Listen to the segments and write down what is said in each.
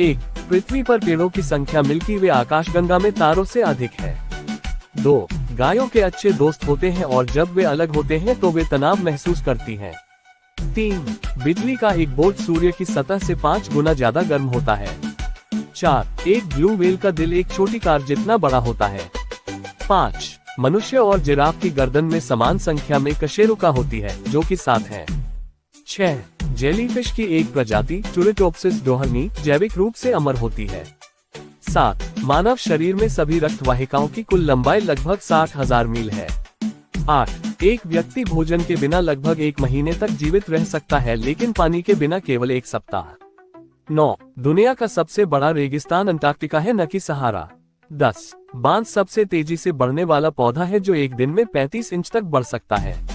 1. पृथ्वी पर पेड़ों की संख्या मिल्की वे आकाशगंगा में तारों से अधिक है। 2. गायों के अच्छे दोस्त होते हैं और जब वे अलग होते हैं तो वे तनाव महसूस करती हैं। 3. बिजली का एक बोल्ट सूर्य की सतह से 5 गुना ज्यादा गर्म होता है। 4. एक ब्लू व्हेल का दिल एक छोटी कार जितना बड़ा होता है। 5. मनुष्य और जिराफ की गर्दन में समान संख्या में कशेरुका होती है, जो कि 7 है। 6. जेलीफिश की एक प्रजाति टुरेटोप्सिस डोहनी जैविक रूप से अमर होती है। 7. मानव शरीर में सभी रक्त वाहिकाओं की कुल लंबाई लगभग 60,000 मील है। 8. एक व्यक्ति भोजन के बिना लगभग 1 महीने तक जीवित रह सकता है, लेकिन पानी के बिना केवल 1 सप्ताह। 9. दुनिया का सबसे बड़ा रेगिस्तान अंटार्कटिका है, न कि सहारा। 10. बांस सबसे तेजी से बढ़ने वाला पौधा है जो एक दिन में 35 इंच तक बढ़ सकता है।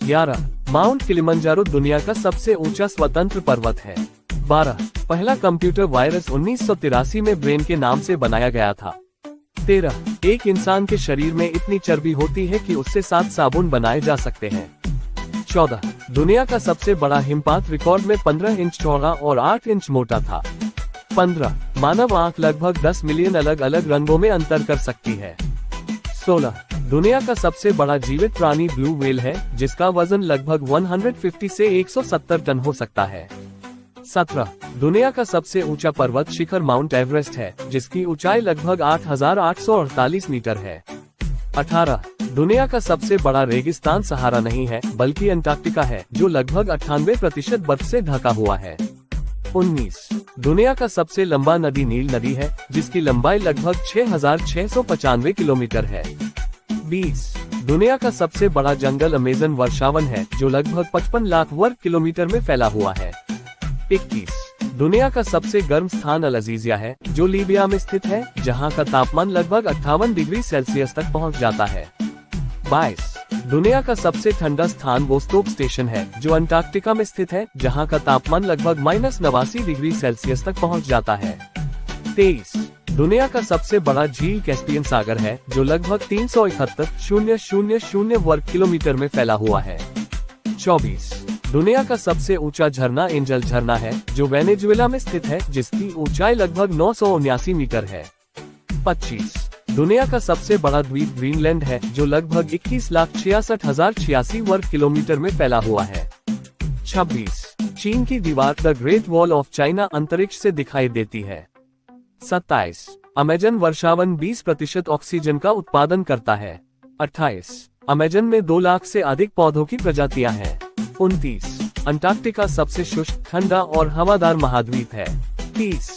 11. माउंट किलिमंजारो दुनिया का सबसे ऊंचा स्वतंत्र पर्वत है। 12. पहला कंप्यूटर वायरस 1983 में ब्रेन के नाम से बनाया गया था। 13. एक इंसान के शरीर में इतनी चर्बी होती है कि उससे 7 साबुन बनाए जा सकते हैं। 14. दुनिया का सबसे बड़ा हिमपात रिकॉर्ड में 15 इंच चौड़ा और 8 इंच मोटा था। 15. मानव आंख लगभग 10 मिलियन अलग अलग रंगों में अंतर कर सकती है। 16. दुनिया का सबसे बड़ा जीवित प्राणी ब्लू व्हेल है, जिसका वजन लगभग 150 से 170 टन हो सकता है। 17. दुनिया का सबसे ऊंचा पर्वत शिखर माउंट एवरेस्ट है, जिसकी ऊंचाई लगभग 8,848 मीटर है। 18. दुनिया का सबसे बड़ा रेगिस्तान सहारा नहीं है, बल्कि अंटार्कटिका है, जो लगभग 98% बर्फ से ढका हुआ है। 19. दुनिया का सबसे लंबा नदी नील नदी है, जिसकी लंबाई लगभग 6,695 किलोमीटर है। 20. दुनिया का सबसे बड़ा जंगल अमेज़न वर्षावन है, जो लगभग 55 लाख वर्ग किलोमीटर में फैला हुआ है। 21. दुनिया का सबसे गर्म स्थान अल अज़ीज़िया है, जो लीबिया में स्थित है, जहां का तापमान लगभग 58 डिग्री सेल्सियस तक पहुंच जाता है। 22. दुनिया का सबसे ठंडा स्थान वोस्टोक स्टेशन है, जो अंटार्कटिका में स्थित है, जहां का तापमान लगभग -89 डिग्री सेल्सियस तक पहुंच जाता है। 23. दुनिया का सबसे बड़ा झील कैस्पियन सागर है, जो लगभग 371,000 वर्ग किलोमीटर में फैला हुआ है। 24. दुनिया का सबसे ऊंचा झरना एंजल झरना है, जो वेनेजुएला में स्थित है, जिसकी ऊंचाई लगभग 979 मीटर है। 25. दुनिया का सबसे बड़ा द्वीप ग्रीनलैंड है, जो लगभग 21,66,086 वर्ग किलोमीटर में फैला हुआ है। 26. चीन की दीवार the great wall of China अंतरिक्ष से दिखाई देती है। 27. अमेजन वर्षावन 20% ऑक्सीजन का उत्पादन करता है। 28. अमेजन में 2 लाख से अधिक पौधों की प्रजातियां हैं। 29. अंटार्कटिका सबसे शुष्क, ठंडा और हवादार महाद्वीप है। 30.